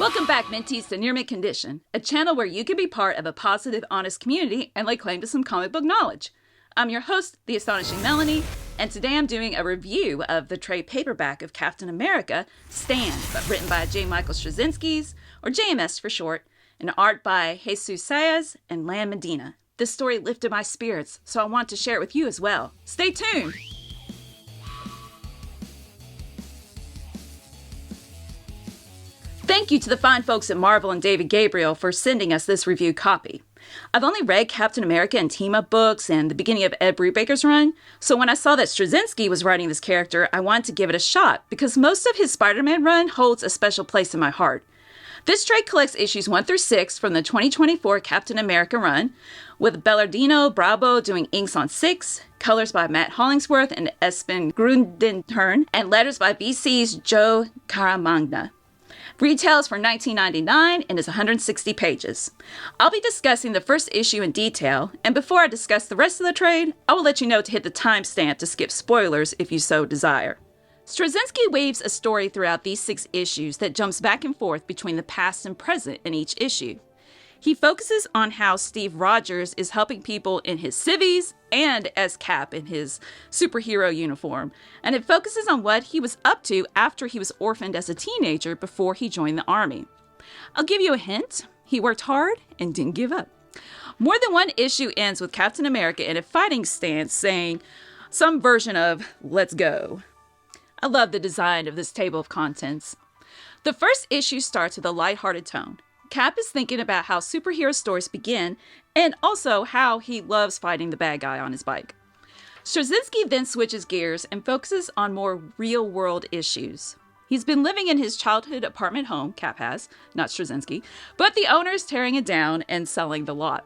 Welcome back, Minties, to Near Mint Condition, a channel where you can be part of a positive, honest community and lay claim to some comic book knowledge. I'm your host, the Astonishing Melanie, and today I'm doing a review of the trade paperback of Captain America, Stand, but written by J. Michael Straczynski, or JMS for short, and art by Jesus Saiz and Lan Medina. This story lifted my spirits, so I want to share it with you as well. Stay tuned! Thank you to the fine folks at Marvel and David Gabriel for sending us this review copy. I've only read Captain America and team-up books and the beginning of Ed Brubaker's run, so when I saw that Straczynski was writing this character, I wanted to give it a shot because most of his Spider-Man run holds a special place in my heart. This trade collects issues 1 through 6 from the 2024 Captain America run, with Bellardino Bravo doing inks on 6, colors by Matt Hollingsworth and Espen Grundentern, and letters by VC's Joe Caramagna. Retails for $19.99 and is 160 pages. I'll be discussing the first issue in detail, and before I discuss the rest of the trade, I will let you know to hit the timestamp to skip spoilers if you so desire. Straczynski weaves a story throughout these 6 issues that jumps back and forth between the past and present in each issue. He focuses on how Steve Rogers is helping people in his civvies and as Cap in his superhero uniform, and it focuses on what he was up to after he was orphaned as a teenager before he joined the army. I'll give you a hint. He worked hard and didn't give up. More than one issue ends with Captain America in a fighting stance saying some version of "let's go." I love the design of this table of contents. The first issue starts with a lighthearted tone. Cap is thinking about how superhero stories begin and also how he loves fighting the bad guy on his bike. Straczynski then switches gears and focuses on more real-world issues. He's been living in his childhood apartment home, Cap has, not Straczynski, but the owner is tearing it down and selling the lot.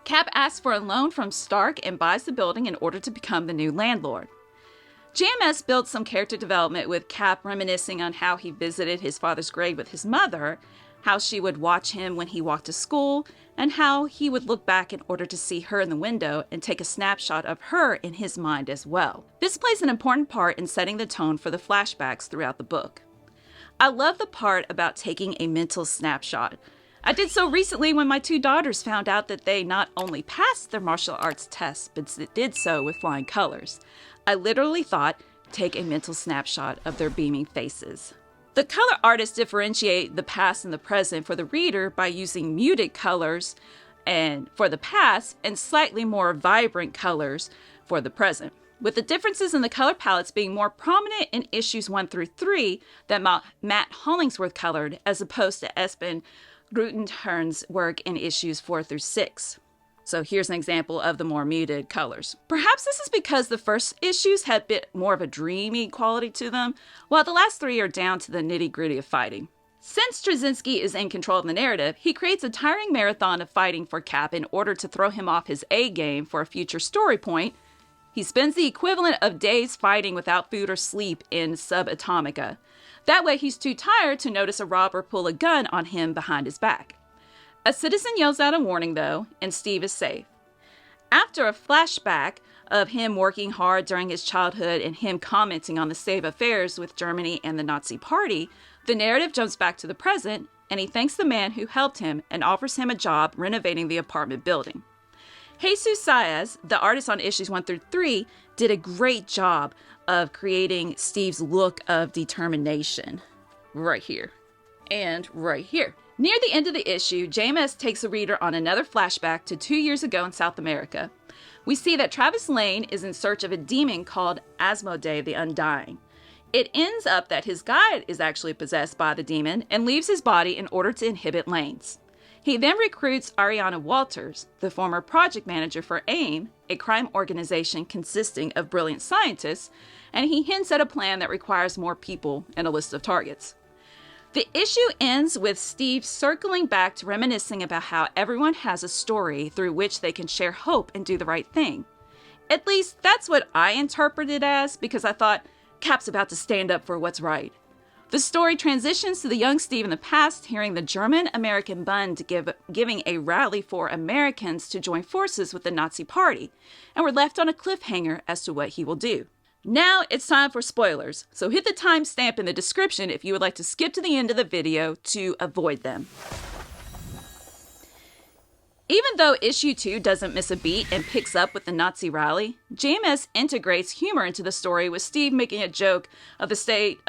Cap asks for a loan from Stark and buys the building in order to become the new landlord. JMS built some character development with Cap reminiscing on how he visited his father's grave with his mother, how she would watch him when he walked to school, and how he would look back in order to see her in the window and take a snapshot of her in his mind as well. This plays an important part in setting the tone for the flashbacks throughout the book. I love the part about taking a mental snapshot. I did so recently when my 2 daughters found out that they not only passed their martial arts test, but did so with flying colors. I literally thought, take a mental snapshot of their beaming faces. The color artists differentiate the past and the present for the reader by using muted colors and for the past and slightly more vibrant colors for the present, with the differences in the color palettes being more prominent in issues 1 through 3 that Matt Hollingsworth colored as opposed to Espen Grundentern's work in issues 4 through 6. So here's an example of the more muted colors. Perhaps this is because the first issues had a bit more of a dreamy quality to them, while the last 3 are down to the nitty-gritty of fighting. Since Straczynski is in control of the narrative, he creates a tiring marathon of fighting for Cap in order to throw him off his A game for a future story point. He spends the equivalent of days fighting without food or sleep in Subatomica. That way he's too tired to notice a robber pull a gun on him behind his back. A citizen yells out a warning, though, and Steve is safe. After a flashback of him working hard during his childhood and him commenting on the state of affairs with Germany and the Nazi Party, the narrative jumps back to the present, and he thanks the man who helped him and offers him a job renovating the apartment building. Jesus Saiz, the artist on issues 1 through 3, did a great job of creating Steve's look of determination. Right here. And right here. Near the end of the issue, JMS takes the reader on another flashback to 2 years ago in South America. We see that Travis Lane is in search of a demon called Asmodee the Undying. It ends up that his guide is actually possessed by the demon and leaves his body in order to inhibit Lane's. He then recruits Ariana Walters, the former project manager for AIM, a crime organization consisting of brilliant scientists, and he hints at a plan that requires more people and a list of targets. The issue ends with Steve circling back to reminiscing about how everyone has a story through which they can share hope and do the right thing. At least that's what I interpreted as, because I thought Cap's about to stand up for what's right. The story transitions to the young Steve in the past hearing the German-American Bund giving a rally for Americans to join forces with the Nazi Party, and we're left on a cliffhanger as to what he will do. Now it's time for spoilers, so hit the timestamp in the description if you would like to skip to the end of the video to avoid them. Even though issue 2 doesn't miss a beat and picks up with the Nazi rally, JMS integrates humor into the story, with Steve making a joke of the state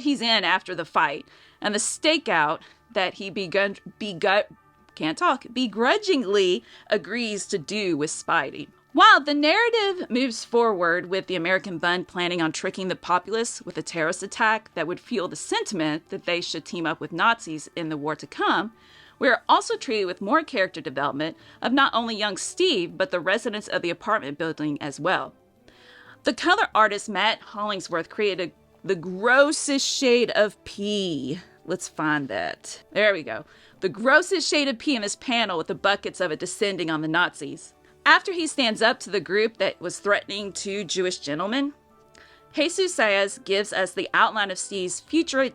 he's in after the fight and the stakeout that he begrudgingly agrees to do with Spidey. While the narrative moves forward with the American Bund planning on tricking the populace with a terrorist attack that would fuel the sentiment that they should team up with Nazis in the war to come, we are also treated with more character development of not only young Steve, but the residents of the apartment building as well. The color artist Matt Hollingsworth created the grossest shade of pea. Let's find that. There we go. The grossest shade of pea in this panel, with the buckets of it descending on the Nazis. After he stands up to the group that was threatening two Jewish gentlemen, Jesus Saiz gives us the outline of Steve's future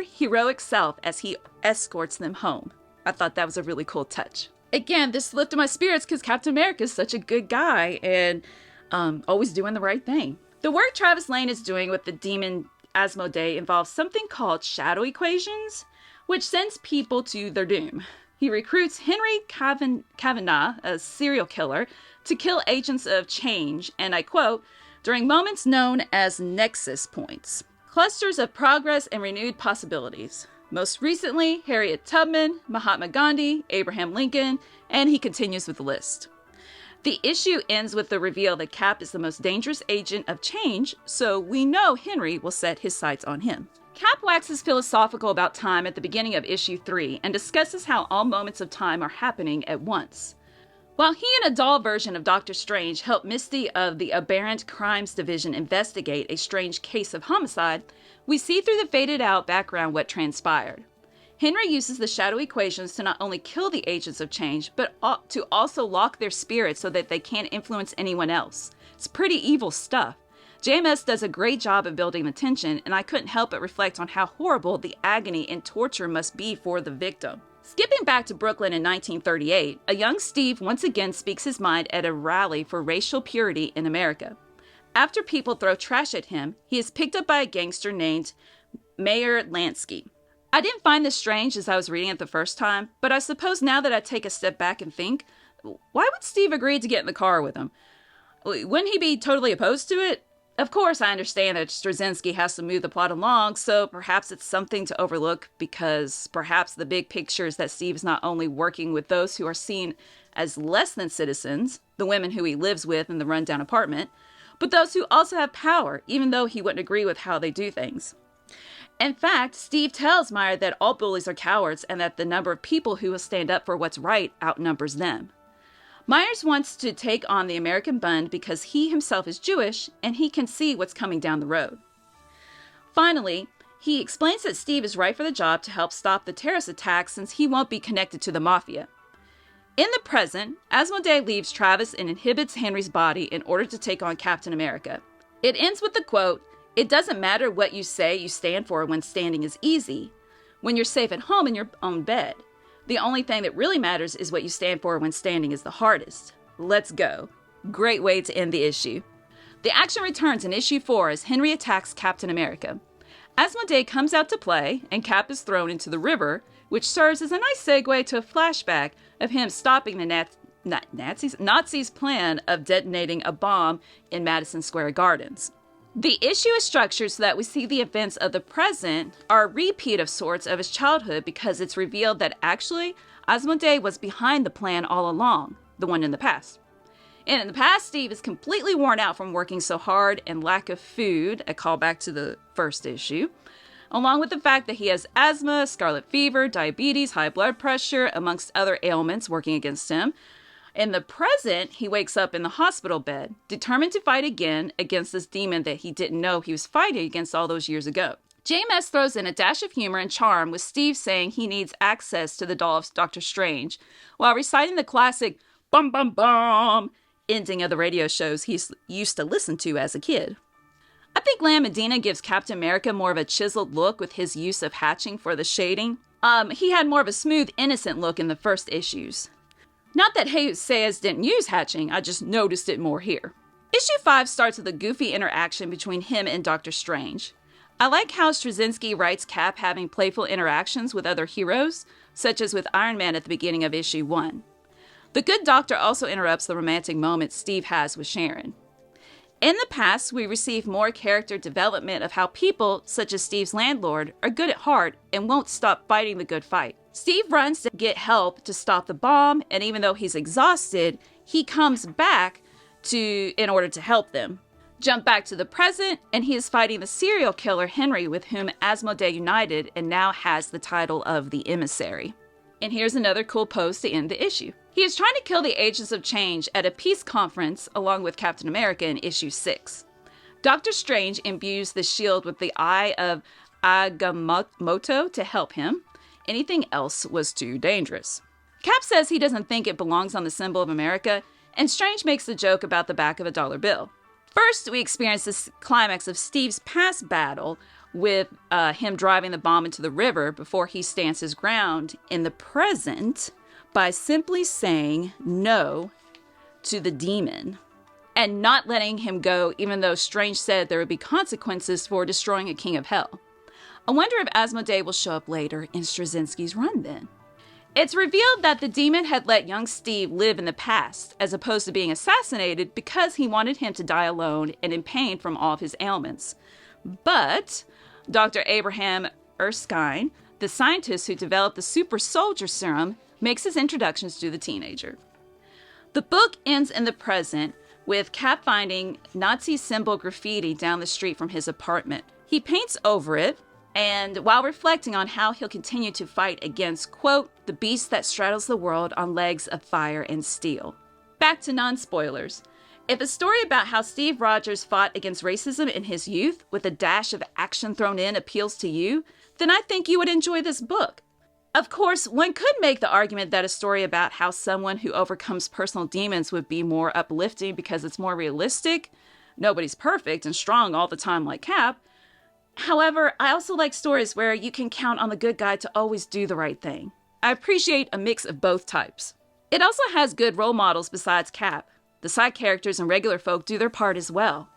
heroic self as he escorts them home. I thought that was a really cool touch. Again, this lifted my spirits because Captain America is such a good guy and always doing the right thing. The work Travis Lane is doing with the demon Asmodee involves something called shadow equations, which sends people to their doom. He recruits Henry Kavanagh, a serial killer, to kill agents of change, and I quote, during moments known as nexus points. Clusters of progress and renewed possibilities. Most recently, Harriet Tubman, Mahatma Gandhi, Abraham Lincoln, and he continues with the list. The issue ends with the reveal that Cap is the most dangerous agent of change, so we know Henry will set his sights on him. Cap waxes philosophical about time at the beginning of issue 3 and discusses how all moments of time are happening at once. While he and a doll version of Doctor Strange help Misty of the Aberrant Crimes Division investigate a strange case of homicide, we see through the faded out background what transpired. Henry uses the shadow equations to not only kill the agents of change, but to also lock their spirits so that they can't influence anyone else. It's pretty evil stuff. JMS does a great job of building the tension, and I couldn't help but reflect on how horrible the agony and torture must be for the victim. Skipping back to Brooklyn in 1938, a young Steve once again speaks his mind at a rally for racial purity in America. After people throw trash at him, he is picked up by a gangster named Mayor Lansky. I didn't find this strange as I was reading it the first time, but I suppose now that I take a step back and think, why would Steve agree to get in the car with him? Wouldn't he be totally opposed to it? Of course, I understand that Straczynski has to move the plot along, so perhaps it's something to overlook, because perhaps the big picture is that Steve is not only working with those who are seen as less than citizens, the women who he lives with in the rundown apartment, but those who also have power, even though he wouldn't agree with how they do things. In fact, Steve tells Meyer that all bullies are cowards and that the number of people who will stand up for what's right outnumbers them. Myers wants to take on the American Bund because he himself is Jewish and he can see what's coming down the road. Finally, he explains that Steve is right for the job to help stop the terrorist attack since he won't be connected to the mafia. In the present, Asmodee leaves Travis and inhibits Henry's body in order to take on Captain America. It ends with the quote, "It doesn't matter what you say you stand for when standing is easy, when you're safe at home in your own bed. The only thing that really matters is what you stand for when standing is the hardest. Let's go." Great way to end the issue. The action returns in issue 4 as Henry attacks Captain America. Asmodee comes out to play, and Cap is thrown into the river, which serves as a nice segue to a flashback of him stopping the Nazis' plan of detonating a bomb in Madison Square Gardens. The issue is structured so that we see the events of the present are a repeat of sorts of his childhood, because it's revealed that actually Asmodee was behind the plan all along, the one in the past. And in the past, Steve is completely worn out from working so hard and lack of food, a callback to the first issue, along with the fact that he has asthma, scarlet fever, diabetes, high blood pressure, amongst other ailments working against him. In the present, he wakes up in the hospital bed, determined to fight again against this demon that he didn't know he was fighting against all those years ago. JMS throws in a dash of humor and charm, with Steve saying he needs access to the doll of Doctor Strange, while reciting the classic bum bum bum ending of the radio shows he used to listen to as a kid. I think Lan Medina gives Captain America more of a chiseled look with his use of hatching for the shading. He had more of a smooth, innocent look in the first issues. Not that Saiz didn't use hatching, I just noticed it more here. Issue 5 starts with a goofy interaction between him and Doctor Strange. I like how Straczynski writes Cap having playful interactions with other heroes, such as with Iron Man at the beginning of issue 1. The good doctor also interrupts the romantic moment Steve has with Sharon. In the past, we receive more character development of how people, such as Steve's landlord, are good at heart and won't stop fighting the good fight. Steve runs to get help to stop the bomb, and even though he's exhausted, he comes back in order to help them. Jump back to the present, and he is fighting the serial killer Henry, with whom Asmodee united and now has the title of the Emissary. And here's another cool pose to end the issue. He is trying to kill the Agents of Change at a peace conference along with Captain America in issue 6. Doctor Strange imbues the shield with the Eye of Agamotto to help him. Anything else was too dangerous. Cap says he doesn't think it belongs on the symbol of America, and Strange makes the joke about the back of a dollar bill. First, we experience the climax of Steve's past battle with him driving the bomb into the river before he stands his ground in the present by simply saying no to the demon and not letting him go, even though Strange said there would be consequences for destroying a king of hell. I wonder if Asmodee will show up later in Straczynski's run then. It's revealed that the demon had let young Steve live in the past, as opposed to being assassinated, because he wanted him to die alone and in pain from all of his ailments. But Dr. Abraham Erskine, the scientist who developed the super soldier serum, makes his introductions to the teenager. The book ends in the present, with Cap finding Nazi symbol graffiti down the street from his apartment. He paints over it, and while reflecting on how he'll continue to fight against, quote, the beast that straddles the world on legs of fire and steel. Back to non-spoilers. If a story about how Steve Rogers fought against racism in his youth with a dash of action thrown in appeals to you, then I think you would enjoy this book. Of course, one could make the argument that a story about how someone who overcomes personal demons would be more uplifting because it's more realistic. Nobody's perfect and strong all the time like Cap. However, I also like stories where you can count on the good guy to always do the right thing. I appreciate a mix of both types. It also has good role models besides Cap. The side characters and regular folk do their part as well.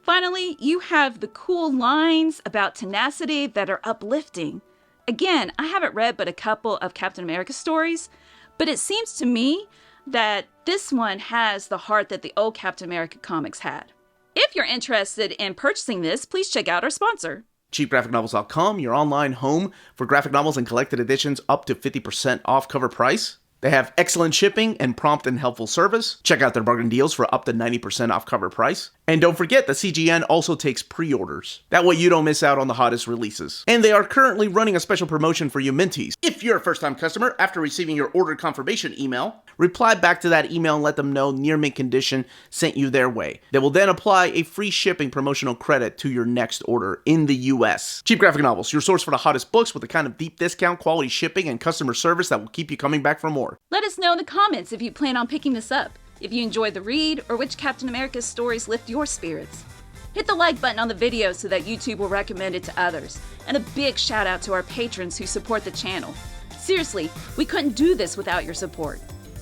Finally, you have the cool lines about tenacity that are uplifting. Again, I haven't read but a couple of Captain America stories, but it seems to me that this one has the heart that the old Captain America comics had. If you're interested in purchasing this, please check out our sponsor. CheapGraphicNovels.com, your online home for graphic novels and collected editions up to 50% off cover price. They have excellent shipping and prompt and helpful service. Check out their bargain deals for up to 90% off cover price. And don't forget that CGN also takes pre-orders. That way you don't miss out on the hottest releases. And they are currently running a special promotion for you Minties. If you're a first-time customer, after receiving your order confirmation email, reply back to that email and let them know Near Mint Condition sent you their way. They will then apply a free shipping promotional credit to your next order in the US. Cheap Graphic Novels, your source for the hottest books with the kind of deep discount, quality shipping, and customer service that will keep you coming back for more. Let us know in the comments if you plan on picking this up, if you enjoyed the read, or which Captain America stories lift your spirits. Hit the like button on the video so that YouTube will recommend it to others. And a big shout out to our patrons who support the channel. Seriously, we couldn't do this without your support.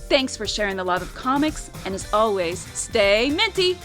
Thanks for sharing the love of comics, and as always, stay minty!